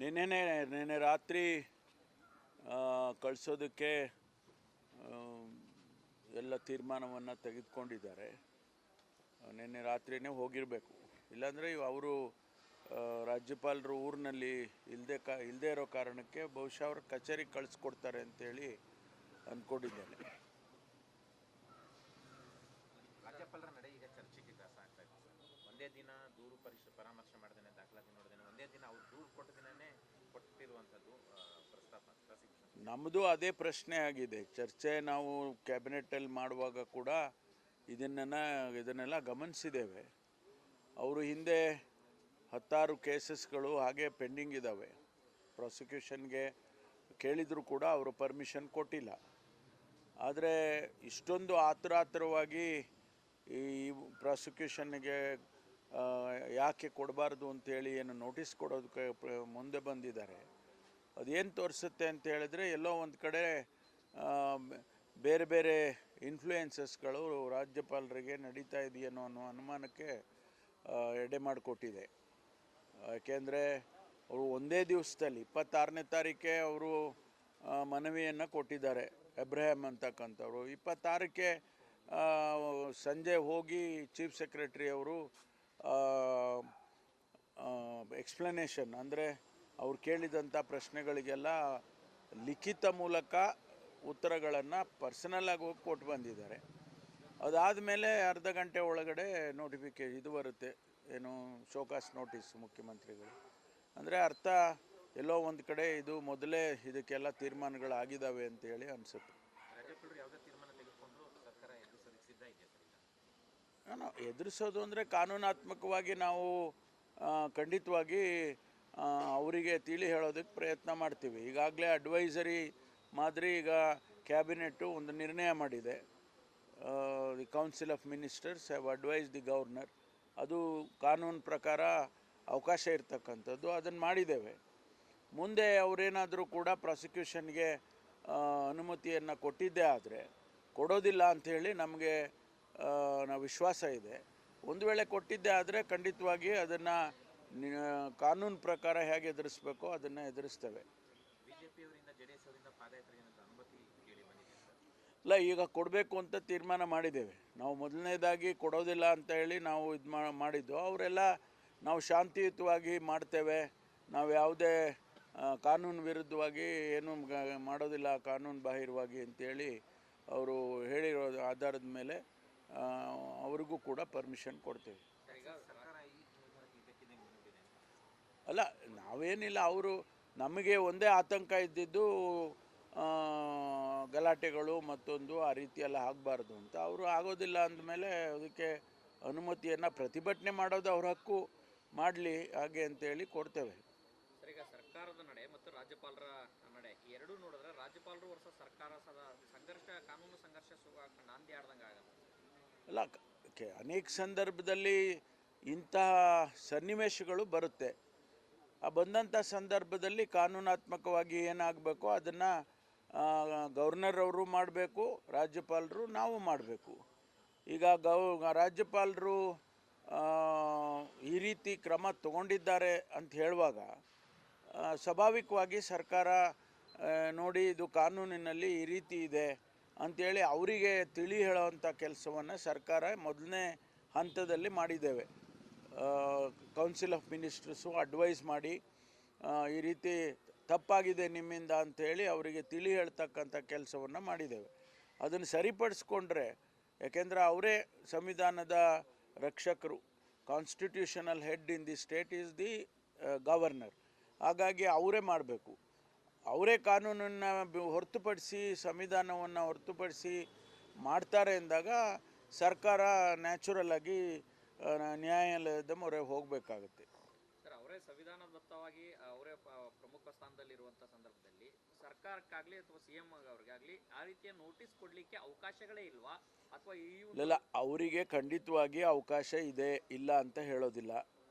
ನಿನ್ನೆ ರಾತ್ರಿ ಕಳಿಸೋದಕ್ಕೆ ಎಲ್ಲ ತೀರ್ಮಾನವನ್ನು ತೆಗೆದುಕೊಂಡಿದ್ದಾರೆ. ನಿನ್ನೆ ರಾತ್ರಿನೇ ಹೋಗಿರಬೇಕು, ಇಲ್ಲಾಂದರೆ ಅವರು ರಾಜ್ಯಪಾಲರು ಊರಿನಲ್ಲಿ ಇಲ್ಲದೆ ಇರೋ ಕಾರಣಕ್ಕೆ ಬಹುಶಃ ಅವ್ರ ಕಚೇರಿಗೆ ಕಳಿಸ್ಕೊಡ್ತಾರೆ ಅಂತೇಳಿ ಅಂದ್ಕೊಂಡಿದ್ದೇನೆ. ರಾಜ್ಯಪಾಲರ ನಡೆ ಈಗ ಚರ್ಚೆಗೆ ಗ್ರಾಸ ಆಗ್ತಾ ಇದೆ ಸರ್. ಒಂದೇ ದಿನ ದೂರು ಪರಾಮರ್ಶೆ ಮಾಡಿದ್ದೇನೆ, ದಾಖಲಾತಿ ನೋಡಿದ್ದೇನೆ, ಒಂದೇ ದಿನ ಅವ್ರು ದೂರು ಕೊಟ್ಟ ದಿನನೇ ಕೊಟ್ಟಿರುವಂಥದ್ದು ಪ್ರಸ್ತಾಪ ಪ್ರಾಸಿಕ್ಯೂಷನ್. ನಮ್ಮದು ಅದೇ ಪ್ರಶ್ನೆ ಆಗಿದೆ. ಚರ್ಚೆ ನಾವು ಕ್ಯಾಬಿನೆಟ್ಟಲ್ಲಿ ಮಾಡುವಾಗ ಕೂಡ ಇದನ್ನೆಲ್ಲ ಗಮನಿಸಿದ್ದೇವೆ. ಅವರು ಹಿಂದೆ 10 ಕೇಸಸ್ಗಳು ಹಾಗೆ ಪೆಂಡಿಂಗ್ ಇದ್ದಾವೆ. ಪ್ರಾಸಿಕ್ಯೂಷನ್ಗೆ ಕೇಳಿದರೂ ಕೂಡ ಅವರು ಪರ್ಮಿಷನ್ ಕೊಟ್ಟಿಲ್ಲ. ಆದರೆ ಇಷ್ಟೊಂದು ಆತುರವಾಗಿ ಈ ಪ್ರಾಸಿಕ್ಯೂಷನ್ಗೆ ಯಾಕೆ ಕೊಡಬಾರ್ದು ಅಂತೇಳಿ ಏನು ನೋಟಿಸ್ ಕೊಡೋದಕ್ಕೆ ಮುಂದೆ ಬಂದಿದ್ದಾರೆ. ಅದೇನು ತೋರಿಸುತ್ತೆ ಅಂತ ಹೇಳಿದ್ರೆ, ಎಲ್ಲೋ ಒಂದು ಕಡೆ ಬೇರೆ ಬೇರೆ ಇನ್ಫ್ಲೂಯೆನ್ಸಸ್ಗಳು ರಾಜ್ಯಪಾಲರಿಗೆ ನಡೀತಾ ಇದೆಯೇನೋ ಅನ್ನೋ ಅನುಮಾನಕ್ಕೆ ಎಡೆ ಮಾಡಿಕೊಟ್ಟಿದೆ. ಯಾಕೆಂದರೆ ಅವರು ಒಂದೇ ದಿವಸದಲ್ಲಿ 26ನೇ ತಾರೀಕೆ ಅವರು ಮನವಿಯನ್ನು ಕೊಟ್ಟಿದ್ದಾರೆ. ಎಬ್ರಹಾಮ್ ಅಂತಕ್ಕಂಥವ್ರು 26ಕ್ಕೆ ಸಂಜೆ ಹೋಗಿ ಚೀಫ್ ಸೆಕ್ರೆಟರಿ ಅವರು ಎಕ್ಸ್ಪ್ಲನೇಷನ್, ಅಂದರೆ ಅವ್ರು ಕೇಳಿದಂಥ ಪ್ರಶ್ನೆಗಳಿಗೆಲ್ಲ ಲಿಖಿತ ಮೂಲಕ ಉತ್ತರಗಳನ್ನು ಪರ್ಸನಲ್ಲಾಗಿ ಹೋಗಿ ಕೊಟ್ಟು ಬಂದಿದ್ದಾರೆ. ಅದಾದಮೇಲೆ ಅರ್ಧ ಗಂಟೆ ಒಳಗಡೆ ಇದು ಬರುತ್ತೆ, ಏನು ಶೋಕಾಸ್ ನೋಟಿಸ್ ಮುಖ್ಯಮಂತ್ರಿಗಳು. ಅಂದರೆ ಅರ್ಥ ಎಲ್ಲೋ ಒಂದು ಕಡೆ ಇದು ಮೊದಲೇ ಇದಕ್ಕೆಲ್ಲ ತೀರ್ಮಾನಗಳಾಗಿದ್ದಾವೆ ಅಂತೇಳಿ ಅನಿಸುತ್ತೆ. ಎದುರಿಸೋದು ಅಂದರೆ ಕಾನೂನಾತ್ಮಕವಾಗಿ ನಾವು ಖಂಡಿತವಾಗಿ ಅವರಿಗೆ ತಿಳಿ ಹೇಳೋದಕ್ಕೆ ಪ್ರಯತ್ನ ಮಾಡ್ತೀವಿ. ಈಗಾಗಲೇ ಅಡ್ವೈಸರಿ ಮಾದರಿ ಈಗ ಕ್ಯಾಬಿನೆಟ್ಟು ಒಂದು ನಿರ್ಣಯ ಮಾಡಿದೆ. The council of ministers have advise the governor. ಅದು ಕಾನೂನು ಪ್ರಕಾರ ಅವಕಾಶ ಇರ್ತಕ್ಕಂಥದ್ದು, ಅದನ್ನು ಮಾಡಿದ್ದೇವೆ. ಮುಂದೆ ಅವರೇನಾದರೂ ಕೂಡ ಪ್ರಾಸಿಕ್ಯೂಷನ್ಗೆ ಅನುಮತಿಯನ್ನು ಕೊಟ್ಟಿದ್ದೇ ಆದರೆ, ಕೊಡೋದಿಲ್ಲ ಅಂಥೇಳಿ ನಮಗೆ ವಿಶ್ವಾಸ ಇದೆ. ಒಂದು ವೇಳೆ ಕೊಟ್ಟಿದ್ದೇ ಆದರೆ ಖಂಡಿತವಾಗಿ ಅದನ್ನು ಕಾನೂನು ಪ್ರಕಾರ ಹೇಗೆ ಎದುರಿಸಬೇಕೋ ಅದನ್ನು ಎದುರಿಸ್ತೇವೆ. ಇಲ್ಲ, ಈಗ ಕೊಡಬೇಕು ಅಂತ ತೀರ್ಮಾನ ಮಾಡಿದ್ದೇವೆ. ನಾವು ಮೊದಲನೇದಾಗಿ ಕೊಡೋದಿಲ್ಲ ಅಂತ ಹೇಳಿ ನಾವು ಮಾಡಿದ್ದು. ಅವರೆಲ್ಲ ನಾವು ಶಾಂತಿಯುತವಾಗಿ ಮಾಡ್ತೇವೆ, ನಾವು ಯಾವುದೇ ಕಾನೂನು ವಿರುದ್ಧವಾಗಿ ಏನು ಮಾಡೋದಿಲ್ಲ, ಕಾನೂನು ಬಾಹಿರವಾಗಿ ಅಂತೇಳಿ ಅವರು ಹೇಳಿರೋ ಆಧಾರದ ಮೇಲೆ ಅವ್ರಿಗೂ ಕೂಡ ಪರ್ಮಿಷನ್ ಕೊಡ್ತೇವೆ. ಅಲ್ಲ, ನಾವೇನಿಲ್ಲ, ಅವರು ನಮಗೆ ಒಂದೇ ಆತಂಕ ಇದ್ದಿದ್ದು ಗಲಾಟೆಗಳು ಮತ್ತೊಂದು ಆ ರೀತಿಯೆಲ್ಲ ಆಗಬಾರ್ದು ಅಂತ. ಅವರು ಆಗೋದಿಲ್ಲ ಅಂದಮೇಲೆ ಅದಕ್ಕೆ ಅನುಮತಿಯನ್ನು ಪ್ರತಿಭಟನೆ ಮಾಡೋದು ಅವ್ರ ಹಕ್ಕು, ಮಾಡಲಿ ಹಾಗೆ ಅಂತೇಳಿ ಕೊಡ್ತೇವೆ. ಈಗ ಸರ್ಕಾರದ ನಡೆ ಮತ್ತು ರಾಜ್ಯಪಾಲರ ನಡೆ ಎರಡೂ ನೋಡಿದ್ರೆ ರಾಜ್ಯಪಾಲರು ವರ್ಷ ಸರ್ಕಾರ ಸಂಘರ್ಷ, ಕಾನೂನು ಸಂಘರ್ಷ ನಾಂದಿ ಆಡ್ದಂಗೆ ಆಗಲ್ಲ. ಅಲ್ಲ, ಅನೇಕ ಸಂದರ್ಭದಲ್ಲಿ ಇಂತಹ ಸನ್ನಿವೇಶಗಳು ಬರುತ್ತೆ. ಆ ಬಂದಂಥ ಸಂದರ್ಭದಲ್ಲಿ ಕಾನೂನಾತ್ಮಕವಾಗಿ ಏನಾಗಬೇಕೋ ಅದನ್ನು ಗವರ್ನರ್ ಅವರು ಮಾಡಬೇಕು, ರಾಜ್ಯಪಾಲರು ನಾವು ಮಾಡಬೇಕು. ಈಗ ರಾಜ್ಯಪಾಲರು ಈ ರೀತಿ ಕ್ರಮ ತಗೊಂಡಿದ್ದಾರೆ ಅಂತ ಹೇಳುವಾಗ ಸ್ವಾಭಾವಿಕವಾಗಿ ಸರ್ಕಾರ ನೋಡಿ ಇದು ಕಾನೂನಿನಲ್ಲಿ ಈ ರೀತಿ ಇದೆ ಅಂಥೇಳಿ ಅವರಿಗೆ ತಿಳಿ ಹೇಳೋವಂಥ ಕೆಲಸವನ್ನು ಸರ್ಕಾರ ಮೊದಲನೇ ಹಂತದಲ್ಲಿ ಮಾಡಿದ್ದೇವೆ. ಕೌನ್ಸಿಲ್ ಆಫ್ ಮಿನಿಸ್ಟರ್ಸು ಅಡ್ವೈಸ್ ಮಾಡಿ ಈ ರೀತಿ ತಪ್ಪಾಗಿದೆ ನಿಮ್ಮಿಂದ ಅಂಥೇಳಿ ಅವರಿಗೆ ತಿಳಿ ಹೇಳ್ತಕ್ಕಂಥ ಕೆಲಸವನ್ನು ಮಾಡಿದ್ದೇವೆ. ಅದನ್ನು ಸರಿಪಡಿಸ್ಕೊಂಡ್ರೆ, ಯಾಕೆಂದರೆ ಅವರೇ ಸಂವಿಧಾನದ ರಕ್ಷಕರು, constitutional head in the state is the governor. ಹಾಗಾಗಿ ಅವರೇ ಮಾಡಬೇಕು. ಅವರೇ ಕಾನೂನನ್ನು ಹೊರತುಪಡಿಸಿ, ಸಂವಿಧಾನವನ್ನು ಹೊರತುಪಡಿಸಿ ಮಾಡ್ತಾರೆ ಎಂದಾಗ ಸರ್ಕಾರ ನ್ಯಾಚುರಲ್ ಆಗಿ ನ್ಯಾಯಾಲಯದ ಮೊರೆ ಹೋಗಬೇಕಾಗುತ್ತೆ. ಸರ್, ಅವರೇ ಸಂವಿಧಾನಬದ್ಧವಾಗಿ ಅವರೇ ಪ್ರಮುಖ ಸ್ಥಾನದಲ್ಲಿರುವಂಥ ಸಂದರ್ಭದಲ್ಲಿ ಸರ್ಕಾರಕ್ಕಾಗಲಿ ಅಥವಾ CM ಅವ್ರಿಗಾಗಲಿ ಆ ರೀತಿಯ ನೋಟಿಸ್ ಕೊಡಲಿಕ್ಕೆ ಅವಕಾಶಗಳೇ ಇಲ್ವಾ? ಅಥವಾ ಇಲ್ಲ, ಅವರಿಗೆ ಖಂಡಿತವಾಗಿ ಅವಕಾಶ ಇದೆ, ಇಲ್ಲ ಅಂತ ಹೇಳೋದಿಲ್ಲ.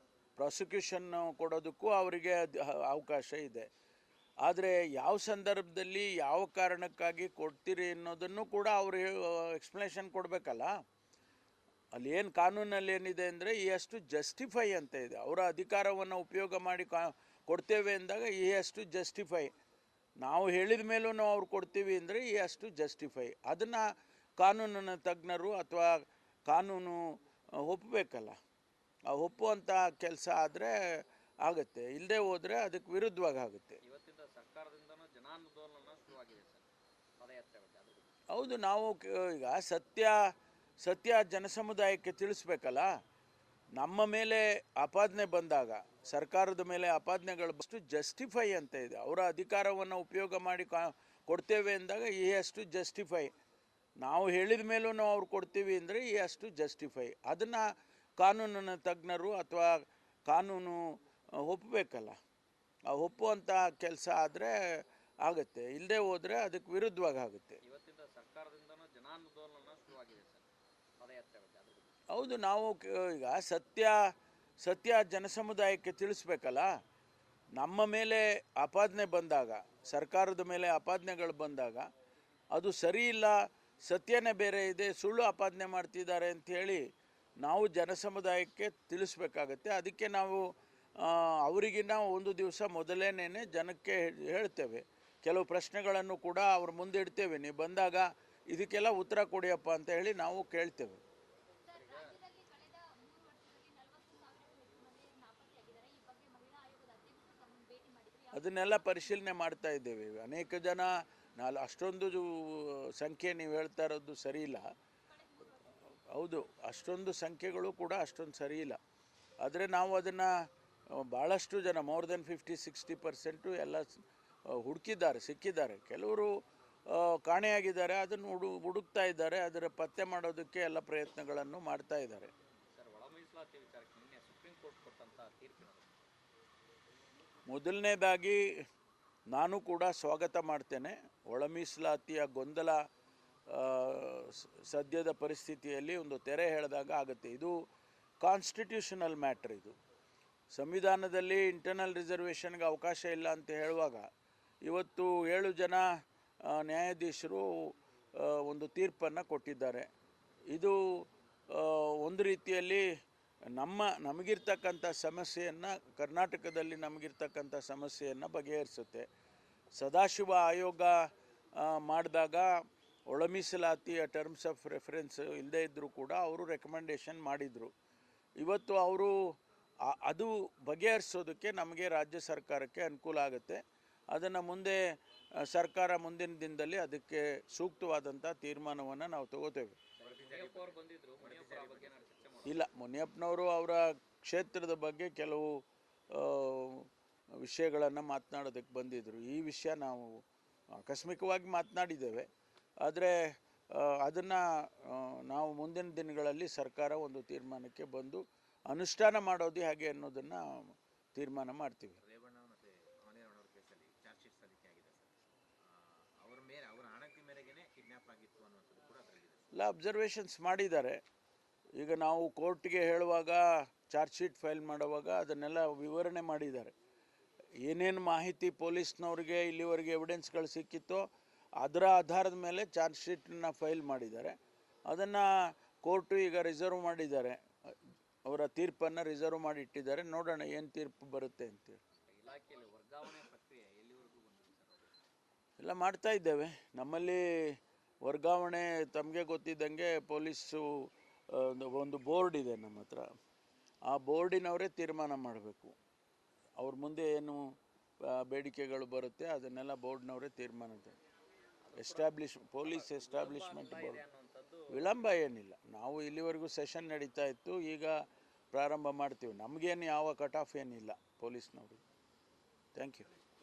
ಪ್ರಾಸಿಕ್ಯೂಷನ್ ಕೊಡೋದಕ್ಕೂ ಅವರಿಗೆ ಅವಕಾಶ ಇದೆ. ಆದರೆ ಯಾವ ಸಂದರ್ಭದಲ್ಲಿ ಯಾವ ಕಾರಣಕ್ಕಾಗಿ ಕೊಡ್ತೀರಿ ಅನ್ನೋದನ್ನು ಕೂಡ ಅವರು ಎಕ್ಸ್ಪ್ಲನೇಷನ್ ಕೊಡಬೇಕಲ್ಲ. ಅಲ್ಲಿ ಏನು ಕಾನೂನಲ್ಲಿ ಏನಿದೆ ಅಂದರೆ, ಈ ಅಷ್ಟು ಜಸ್ಟಿಫೈ ಅಂತ ಇದೆ. ಅವರ ಅಧಿಕಾರವನ್ನು ಉಪಯೋಗ ಮಾಡಿ ಕೊಡ್ತೇವೆ ಅಂದಾಗ ಈ ಹ್ಯಾಸ್ ಟು ಜಸ್ಟಿಫೈ. ನಾವು ಹೇಳಿದ ಮೇಲೂ ನಾವು ಅವ್ರು ಕೊಡ್ತೀವಿ ಅಂದರೆ ಈ ಹ್ಯಾಸ್ ಟು ಜಸ್ಟಿಫೈ. ಅದನ್ನು ಕಾನೂನಿನ ತಜ್ಞರು ಅಥವಾ ಕಾನೂನು ಒಪ್ಪಬೇಕಲ್ಲ. ಆ ಒಪ್ಪುವಂಥ ಕೆಲಸ ಆದರೆ ಆಗುತ್ತೆ, ಇಲ್ಲದೆ ಹೋದರೆ ಅದಕ್ಕೆ ವಿರುದ್ಧವಾಗಿ ಆಗುತ್ತೆ. ಇವತ್ತಿಂದ ಸರ್ಕಾರದಿಂದನೂ ಜನಾಂದೋಲನ ಶುರುವಾಗಿದೆ ಸರ್, ಪಾದಯಾತ್ರೆ ಬಗ್ಗೆ ಅದ್ರ ಬಗ್ಗೆ. ಹೌದು, ನಾವು ಈಗ ಸತ್ಯ ಜನಸಮುದಾಯಕ್ಕೆ ತಿಳಿಸ್ಬೇಕಲ್ಲ. ನಮ್ಮ ಮೇಲೆ ಆಪಾದನೆ ಬಂದಾಗ, ಸರ್ಕಾರದ ಮೇಲೆ ಆಪಾದನೆಗಳು ಅಷ್ಟು ಜಸ್ಟಿಫೈ ಅಂತ ಇದೆ. ಅವರ ಅಧಿಕಾರವನ್ನು ಉಪಯೋಗ ಮಾಡಿ ಕೊಡ್ತೇವೆ ಅಂದಾಗ ಈ ಹ್ಯಾಸ್ ಟು ಜಸ್ಟಿಫೈ. ನಾವು ಹೇಳಿದ ಮೇಲೂ ನಾವು ಅವ್ರು ಕೊಡ್ತೀವಿ ಅಂದರೆ ಈ ಹ್ಯಾಸ್ ಟು ಜಸ್ಟಿಫೈ. ಅದನ್ನು ಕಾನೂನಿನ ತಜ್ಞರು ಅಥವಾ ಕಾನೂನು ಒಪ್ಪಬೇಕಲ್ಲ. ಆ ಒಪ್ಪುವಂಥ ಕೆಲಸ ಆದರೆ ಆಗುತ್ತೆ, ಇಲ್ಲದೆ ಹೋದರೆ ಅದಕ್ಕೆ ವಿರುದ್ಧವಾಗಿ ಆಗುತ್ತೆ. ಇವತ್ತಿಂದ ಸರ್ಕಾರದಿಂದನೂ ಜನಾಂದೋಲನ ಶುರುವಾಗಿದೆ ಸರ್, ಪಾದಯಾತ್ರೆ ಬಗ್ಗೆ ಅದ್ರ ಬಗ್ಗೆ. ಹೌದು, ನಾವು ಈಗ ಸತ್ಯ ಜನಸಮುದಾಯಕ್ಕೆ ತಿಳಿಸ್ಬೇಕಲ್ಲ. ನಮ್ಮ ಮೇಲೆ ಆಪಾದನೆ ಬಂದಾಗ, ಸರ್ಕಾರದ ಮೇಲೆ ಆಪಾದನೆಗಳು ಬಂದಾಗ, ಅದು ಸರಿ ಇಲ್ಲ, ಸತ್ಯನೇ ಬೇರೆ ಇದೆ, ಸುಳ್ಳು ಆಪಾದನೆ ಮಾಡ್ತಿದ್ದಾರೆ ಅಂಥೇಳಿ ನಾವು ಜನಸಮುದಾಯಕ್ಕೆ ತಿಳಿಸ್ಬೇಕಾಗತ್ತೆ. ಅದಕ್ಕೆ ನಾವು ಅವರಿಗಿನ್ನ ಒಂದು ದಿವಸ ಮೊದಲೇನೇ ಜನಕ್ಕೆ ಹೇಳ್ತೇವೆ. ಕೆಲವು ಪ್ರಶ್ನೆಗಳನ್ನು ಕೂಡ ಅವ್ರ ಮುಂದೆ ಇಡ್ತೇವೆ. ನೀವು ಬಂದಾಗ ಇದಕ್ಕೆಲ್ಲ ಉತ್ತರ ಕೊಡಿಯಪ್ಪ ಅಂತ ಹೇಳಿ ನಾವು ಕೇಳ್ತೇವೆ. ಅದನ್ನೆಲ್ಲ ಪರಿಶೀಲನೆ ಮಾಡ್ತಾ ಇದ್ದೇವೆ. ಅನೇಕ ಜನ ಅಷ್ಟೊಂದು ಸಂಖ್ಯೆ ನೀವು ಹೇಳ್ತಾ ಇರೋದು ಸರಿ ಇಲ್ಲ. ಹೌದು, ಅಷ್ಟೊಂದು ಸಂಖ್ಯೆಗಳು ಕೂಡ ಅಷ್ಟೊಂದು ಸರಿ ಇಲ್ಲ. ಆದರೆ ನಾವು ಅದನ್ನು ಭಾಳಷ್ಟು ಜನ ಮೋರ್ ದೆನ್ 50-60% ಎಲ್ಲ ಸಿಕ್ಕಿದ್ದಾರೆ. ಕೆಲವರು ಕಾಣೆಯಾಗಿದ್ದಾರೆ, ಅದನ್ನು ಹುಡುಕ್ತಾ ಇದ್ದಾರೆ. ಅದರ ಪತ್ತೆ ಮಾಡೋದಕ್ಕೆ ಎಲ್ಲ ಪ್ರಯತ್ನಗಳನ್ನು ಮಾಡ್ತಾ ಇದ್ದಾರೆ. ಸರ್, ಒಳ ಮೀಸಲಾತಿ ವಿಚಾರಕ್ಕೆ ನಿನ್ನೆ ಸುಪ್ರೀಂ ಕೋರ್ಟ್ ಕೊಟ್ಟಂತ ತೀರ್ಪಿನ ಮೊದಲನೇದಾಗಿ ನಾನು ಕೂಡ ಸ್ವಾಗತ ಮಾಡ್ತೇನೆ. ಒಳ ಮೀಸಲಾತಿಯ ಗೊಂದಲ ಸದ್ಯದ ಪರಿಸ್ಥಿತಿಯಲ್ಲಿ ಒಂದು ತೆರೆ ಎಳೆದಾಗ ಆಗುತ್ತೆ. ಇದು ಕಾನ್ಸ್ಟಿಟ್ಯೂಷನಲ್ ಮ್ಯಾಟ್ರ್. ಇದು ಸಂವಿಧಾನದಲ್ಲಿ ಇಂಟರ್ನಲ್ ರಿಸರ್ವೇಷನ್ಗೆ ಅವಕಾಶ ಇಲ್ಲ ಅಂತ ಹೇಳುವಾಗ ಇವತ್ತು 7 ಜನ ನ್ಯಾಯಾಧೀಶರು ಒಂದು ತೀರ್ಪನ್ನು ಕೊಟ್ಟಿದ್ದಾರೆ. ಇದು ಒಂದು ರೀತಿಯಲ್ಲಿ ನಮಗಿರ್ತಕ್ಕಂಥ ಸಮಸ್ಯೆಯನ್ನು, ಕರ್ನಾಟಕದಲ್ಲಿ ನಮಗಿರ್ತಕ್ಕಂಥ ಸಮಸ್ಯೆಯನ್ನು ಬಗೆಹರಿಸುತ್ತೆ. ಸದಾಶಿವ ಆಯೋಗ ಮಾಡಿದಾಗ ಒಳ ಮೀಸಲಾತಿಯ ಟರ್ಮ್ಸ್ ಆಫ್ ರೆಫರೆನ್ಸ್ ಇಲ್ಲದೇ ಇದ್ದರೂ ಕೂಡ ಅವರು ರೆಕಮೆಂಡೇಷನ್ ಮಾಡಿದರು. ಇವತ್ತು ಅವರು ಅದು ಬಗೆಹರಿಸೋದಕ್ಕೆ ನಮಗೆ ರಾಜ್ಯ ಸರ್ಕಾರಕ್ಕೆ ಅನುಕೂಲ ಆಗುತ್ತೆ. ಅದನ್ನು ಮುಂದೆ ಸರ್ಕಾರ ಮುಂದಿನ ದಿನದಲ್ಲಿ ಅದಕ್ಕೆ ಸೂಕ್ತವಾದಂಥ ತೀರ್ಮಾನವನ್ನು ನಾವು ತಗೋತೇವೆ. ಇಲ್ಲ, ಮುನಿಯಪ್ಪನವರು ಅವರ ಕ್ಷೇತ್ರದ ಬಗ್ಗೆ ಕೆಲವು ವಿಷಯಗಳನ್ನು ಮಾತನಾಡೋದಕ್ಕೆ ಬಂದಿದ್ದರು. ಈ ವಿಷಯ ನಾವು ಆಕಸ್ಮಿಕವಾಗಿ ಮಾತನಾಡಿದ್ದೇವೆ. ಆದರೆ ಅದನ್ನು ನಾವು ಮುಂದಿನ ದಿನಗಳಲ್ಲಿ ಸರ್ಕಾರ ಒಂದು ತೀರ್ಮಾನಕ್ಕೆ ಬಂದು ಅನುಷ್ಠಾನ ಮಾಡೋದು ಹೇಗೆ ಅನ್ನೋದನ್ನು ತೀರ್ಮಾನ ಮಾಡ್ತೀವಿ. ಎಲ್ಲ ಅಬ್ಸರ್ವೇಷನ್ಸ್ ಮಾಡಿದ್ದಾರೆ. ಈಗ ನಾವು ಕೋರ್ಟ್ಗೆ ಹೇಳುವಾಗ, ಚಾರ್ಜ್ ಶೀಟ್ ಫೈಲ್ ಮಾಡುವಾಗ ಅದನ್ನೆಲ್ಲ ವಿವರಣೆ ಮಾಡಿದ್ದಾರೆ. ಏನೇನು ಮಾಹಿತಿ ಪೊಲೀಸ್ನವ್ರಿಗೆ ಇಲ್ಲಿವರೆಗೆ ಎವಿಡೆನ್ಸ್ಗಳು ಸಿಕ್ಕಿತ್ತೋ ಅದರ ಆಧಾರದ ಮೇಲೆ ಚಾರ್ಜ್ ಶೀಟನ್ನು ಫೈಲ್ ಮಾಡಿದ್ದಾರೆ. ಅದನ್ನು ಕೋರ್ಟು ಈಗ ರಿಸರ್ವ್ ಮಾಡಿದ್ದಾರೆ, ಅವರ ತೀರ್ಪನ್ನು ರಿಸರ್ವ್ ಮಾಡಿ ಇಟ್ಟಿದ್ದಾರೆ. ನೋಡೋಣ ಏನು ತೀರ್ಪು ಬರುತ್ತೆ ಅಂತೇಳಿ. ಎಲ್ಲ ಮಾಡ್ತಾ ಇದ್ದೇವೆ. ನಮ್ಮಲ್ಲಿ ವರ್ಗಾವಣೆ ತಮಗೆ ಗೊತ್ತಿದ್ದಂಗೆ ಪೊಲೀಸು ಒಂದು ಬೋರ್ಡ್ ಇದೆ ನಮ್ಮ ಹತ್ರ. ಆ ಬೋರ್ಡಿನವರೇ ತೀರ್ಮಾನ ಮಾಡಬೇಕು. ಅವ್ರ ಮುಂದೆ ಏನು ಬೇಡಿಕೆಗಳು ಬರುತ್ತೆ ಅದನ್ನೆಲ್ಲ ಬೋರ್ಡ್ನವರೇ ತೀರ್ಮಾನ. ಪೊಲೀಸ್ ಎಸ್ಟಾಬ್ಲಿಷ್ಮೆಂಟ್ ಬೋರ್ಡ್ ವಿಳಂಬ ಏನಿಲ್ಲ. ನಾವು ಇಲ್ಲಿವರೆಗೂ ಸೆಷನ್ ನಡೀತಾ ಇತ್ತು, ಈಗ ಪ್ರಾರಂಭ ಮಾಡ್ತೀವಿ. ನಮಗೇನು ಯಾವ ಕಟ್ ಆಫ್ ಏನಿಲ್ಲ ಪೊಲೀಸ್ನವರು. Thank you.